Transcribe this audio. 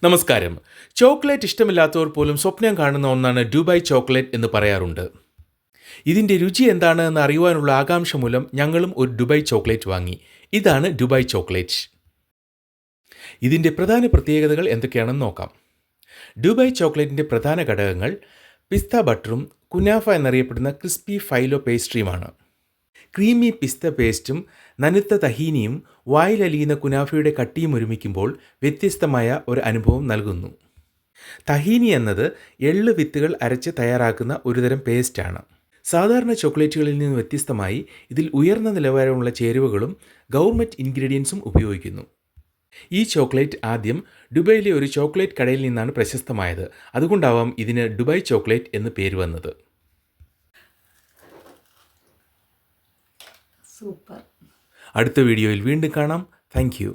നമസ്കാരം. ചോക്ലേറ്റ് ഇഷ്ടമില്ലാത്തവർ പോലും സ്വപ്നം കാണുന്ന ഒന്നാണ് ദുബായ് ചോക്ലേറ്റ് എന്ന് പറയാറുണ്ട്. ഇതിൻ്റെ രുചി എന്താണ് എന്ന് അറിയുവാനുള്ള ആകാംക്ഷ മൂലം ഞങ്ങളും ഒരു ദുബായ് ചോക്ലേറ്റ് വാങ്ങി. ഇതാണ് ദുബായ് ചോക്ലേറ്റ്. ഇതിൻ്റെ പ്രധാന പ്രത്യേകതകൾ എന്തൊക്കെയാണെന്ന് നോക്കാം. ദുബായ് ചോക്ലേറ്റിൻ്റെ പ്രധാന ഘടകങ്ങൾ പിസ്ത ബട്ടറും കുനാഫ എന്നറിയപ്പെടുന്ന ക്രിസ്പി ഫൈലോ പേസ്ട്രിയുമാണ്. ക്രീമി പിസ്ത പേസ്റ്റും നനുത്ത തഹീനിയും വായിലലിയുന്ന കുനാഫയുടെ കട്ടിയും ഒരുമിക്കുമ്പോൾ വ്യത്യസ്തമായ ഒരു അനുഭവം നൽകുന്നു. തഹീനി എന്നത് എള്ള് വിത്തുകൾ അരച്ച് തയ്യാറാക്കുന്ന ഒരുതരം പേസ്റ്റാണ്. സാധാരണ ചോക്ലേറ്റുകളിൽ നിന്ന് വ്യത്യസ്തമായി ഇതിൽ ഉയർന്ന നിലവാരമുള്ള ചേരുവകളും ഗൗർമെറ്റ് ഇൻഗ്രീഡിയൻസും ഉപയോഗിക്കുന്നു. ഈ ചോക്ലേറ്റ് ആദ്യം ദുബായിലെ ഒരു ചോക്ലേറ്റ് കടയിൽ നിന്നാണ് പ്രശസ്തമായത്. അതുകൊണ്ടാവാം ഇതിന് ദുബായ് ചോക്ലേറ്റ് എന്ന് പേര് വന്നത്. സൂപ്പർ. അടുത്ത വീഡിയോയിൽ വീണ്ടും കാണാം. Thank you.